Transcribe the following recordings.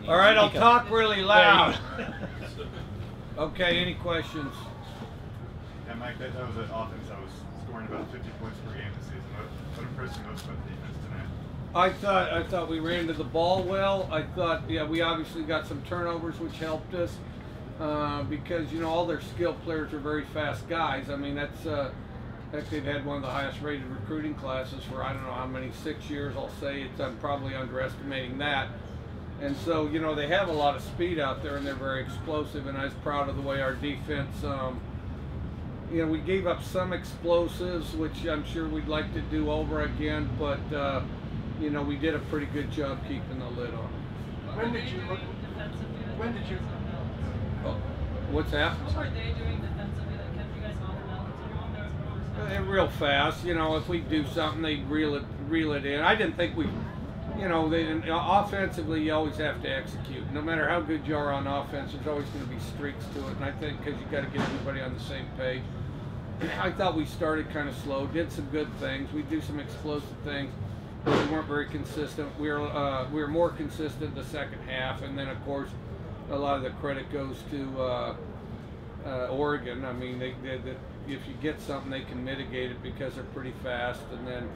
All right, I'll talk really loud. Okay, any questions? Yeah, Mike, that was an offense that was scoring about 50 points per game this season. What impressed you most about the defense tonight? I thought we ran to the ball well. I thought, yeah, we obviously got some turnovers, which helped us because, you know, all their skilled players are very fast guys. I mean, that's heck, they've had one of the highest rated recruiting classes for I don't know how many, 6 years. I'll say it's. I'm probably underestimating that. And so, you know, they have a lot of speed out there, and they're very explosive, and I was proud of the way our defense, you know, we gave up some explosives, which I'm sure we'd like to do over again, but, you know, we did a pretty good job keeping the lid on them. When did you look? When did you? Oh, what's that? What were they doing defensively that kept you guys off balance? They're real fast. You know, if we do something, they reel it in. I didn't think we... You know, offensively, you always have to execute. No matter how good you are on offense, there's always going to be streaks to it. And I think because you got to get everybody on the same page. I thought we started kind of slow, did some good things. We do some explosive things, but we weren't very consistent. We were more consistent the second half, and then of course, a lot of the credit goes to Oregon. I mean, if you get something, they can mitigate it because they're pretty fast, and then.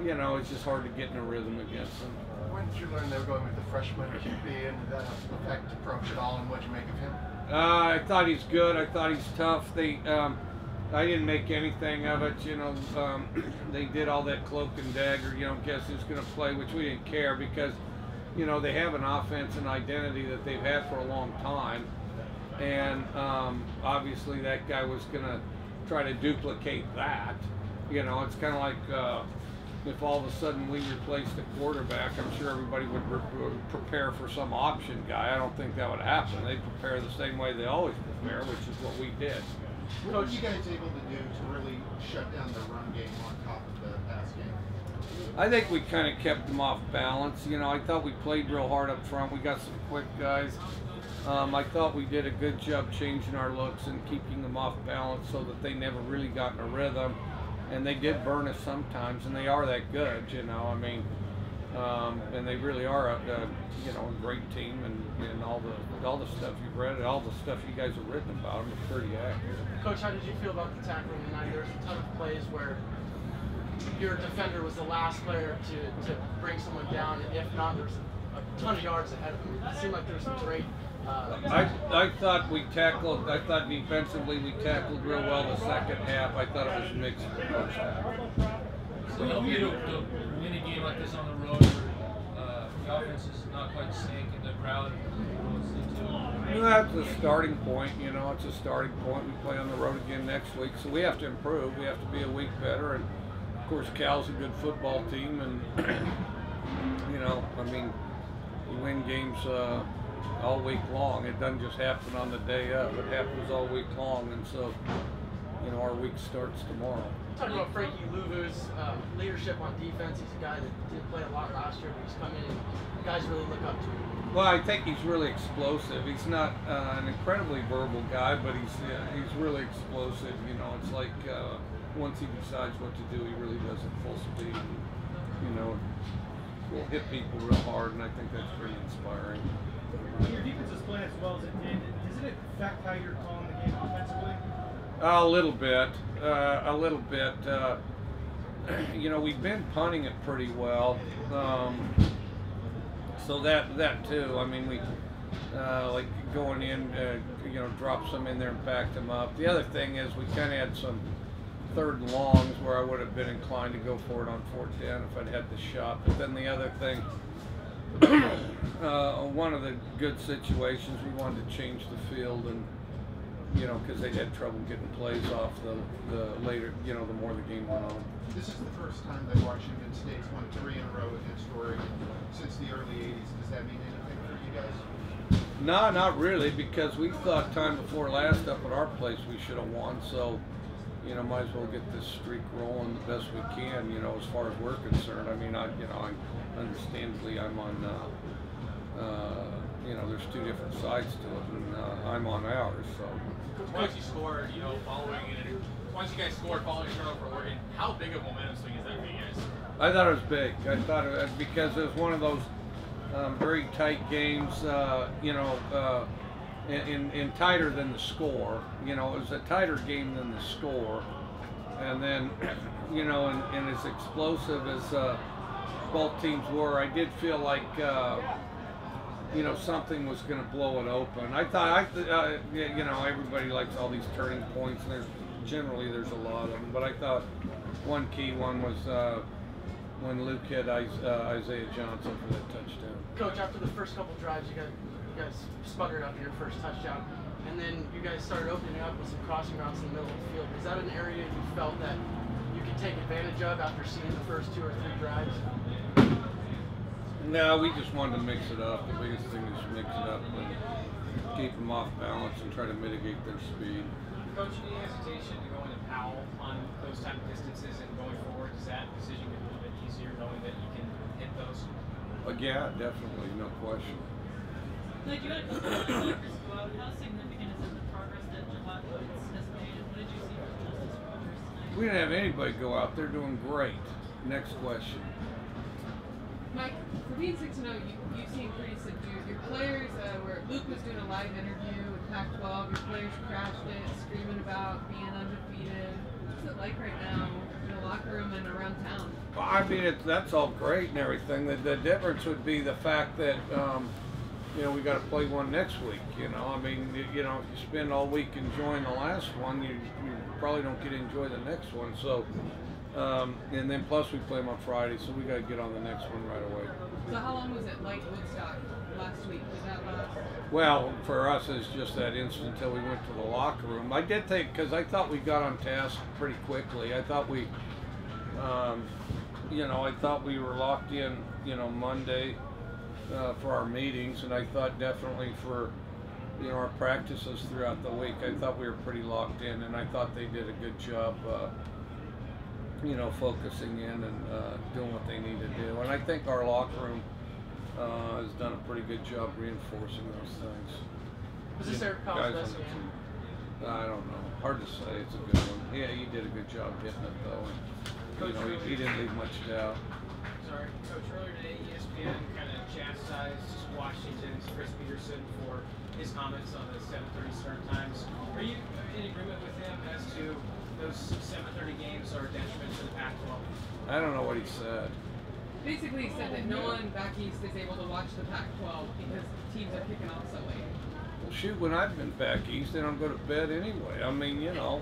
You know, it's just hard to get in a rhythm against them. When did you learn they were going with the freshman QB, and did that affect approach at all, and what did you make of him? I thought he's good. I thought he's tough. I didn't make anything of it. You know, they did all that cloak and dagger. You know, guess who's going to play, which we didn't care because, you know, they have an offense and identity that they've had for a long time, and obviously that guy was going to try to duplicate that. You know, it's kind of like. If all of a sudden we replaced a quarterback, I'm sure everybody would prepare for some option guy. I don't think that would happen. They prepare the same way they always prepare, which is what we did. What were you guys able to do to really shut down the run game on top of the pass game? I think we kind of kept them off balance. You know, I thought we played real hard up front. We got some quick guys. I thought we did a good job changing our looks and keeping them off balance so that they never really got in a rhythm. And they did burn us sometimes, and they are that good, you know. I mean, and they really are a you know, a great team, and all the stuff you've read, all the stuff you guys have written about them is pretty accurate. Coach, how did you feel about the tackling tonight? There was a ton of plays where your defender was the last player to bring someone down, and if not, there's a ton of yards ahead of him. It seemed like there was some great. I thought we tackled. I thought defensively we tackled real well the second half. I thought it was mixed in the first half. So help you to win a game like this on the road where the offense is not quite sync and the crowd. Well, that's a starting point. You know, it's a starting point. We play on the road again next week, so we have to improve. We have to be a week better, and of course, Cal's a good football team, and you know, I mean, we win games. All week long. It doesn't just happen on the day of. It happens all week long, and so, you know, our week starts tomorrow. Talking about Frankie Louvu's leadership on defense, he's a guy that didn't play a lot last year, but he's come in and guys really look up to him. Well, I think he's really explosive. He's not an incredibly verbal guy, but he's really explosive. You know, it's like once he decides what to do, he really does it full speed. And, you know, will hit people real hard, and I think that's pretty inspiring. When your defense is playing as well as it did, does it affect how you're calling the game offensively? A little bit. A little bit. You know, we've been punting it pretty well. So that too. I mean, we like going in, you know, drop some in there and backed them up. The other thing is we kind of had some third and longs where I would have been inclined to go for it on 4th down if I'd had the shot. But then the other thing. One of the good situations, we wanted to change the field, and you know, because they had trouble getting plays off the later, you know, the more the game went on. This is the first time that Washington State's won 3 in a row against Oregon since the early '80s. Does that mean anything for you guys? No, not really, because we thought time before last up at our place we should have won. So, you know, might as well get this streak rolling the best we can, you know, as far as we're concerned. I mean, I'm understandably, I'm on, you know, there's two different sides to it, and I'm on ours, so. Once you scored, you know, once you guys scored following a turnover for Oregon, how big of a momentum swing is that for you guys? I thought it was big. I thought it was because it was one of those very tight games, you know, in tighter than the score. You know, it was a tighter game than the score. And then, you know, and as explosive as both teams were, I did feel like, you know, something was going to blow it open. I thought, you know, everybody likes all these turning points, and there's a lot of them. But I thought one key one was when Luke hit Isaiah Johnson for that touchdown. Coach, after the first couple drives, you guys sputtered after your first touchdown, and then you guys started opening up with some crossing routes in the middle of the field. Is that an area you felt that you could take advantage of after seeing the first 2 or 3 drives? No, we just wanted to mix it up. The biggest thing is mix it up and keep them off balance and try to mitigate their speed. Coach, any hesitation to go into Powell on those type of distances and going forward? Does that decision get a little bit easier knowing that you can hit those? Yeah, definitely, no question. Like, you had a couple of linebackers go out. How significant is it the progress that Jalad has made? And what did you see from Justice Rogers tonight? We didn't have anybody go out. They're doing great. Next question. Mike, for being 6-0, you seem pretty subdued. Your players, where Luke was doing a live interview with Pac-12, your players crashed it, screaming about being undefeated. What's it like right now in the locker room and around town? Well, I mean, that's all great and everything. The difference would be the fact that, you know, we got to play one next week. You know, I mean, you know, if you spend all week enjoying the last one, you probably don't get to enjoy the next one. So. And then plus we play them on Friday, so we got to get on the next one right away. So how long was it like Woodstock last week? Was that last? Well, for us, it's just that instant until we went to the locker room. I did think, because I thought we got on task pretty quickly. I thought we, you know, I thought we were locked in, you know, Monday for our meetings, and I thought definitely for, you know, our practices throughout the week. I thought we were pretty locked in, and I thought they did a good job. You know, focusing in and doing what they need to do. And I think our locker room has done a pretty good job reinforcing those things. Was this Eric Powell's best game? I don't know. Hard to say. It's a good one. Yeah, he did a good job hitting it, though. And, you know, he didn't leave much doubt. Sorry, Coach, earlier today, ESPN kind of chastised Washington's Chris Peterson for his comments on the 7:30 start times. Are you in agreement with him as to those 7:30 games are a detriment to the Pac-12? I don't know what he said. Basically, he said that no one back east is able to watch the Pac-12 because teams are kicking off so late. Well, shoot, when I've been back east, they don't go to bed anyway. I mean, you know,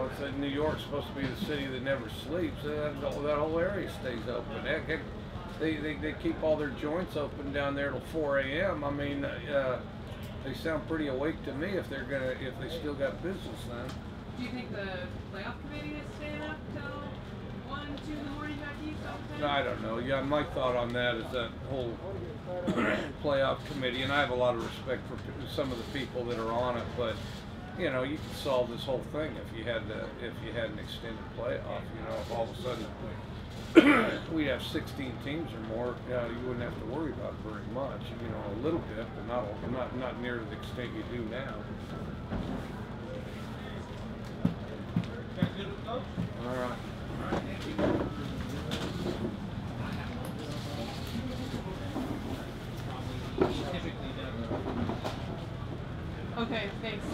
it's that New York's supposed to be the city that never sleeps. That whole area stays open. Heck, they keep all their joints open down there till 4 a.m. I mean, they sound pretty awake to me if they still got business then. Do you think the playoff committee is staying up till 1, 2 in the morning back east all the time? I don't know. Yeah, my thought on that is that whole playoff committee, and I have a lot of respect for some of the people that are on it, but you know, you could solve this whole thing if you had an extended playoff. You know, if all of a sudden we have 16 teams or more, you wouldn't have to worry about it very much. You know, a little bit, but not near to the extent you do now. All right. Okay, thanks.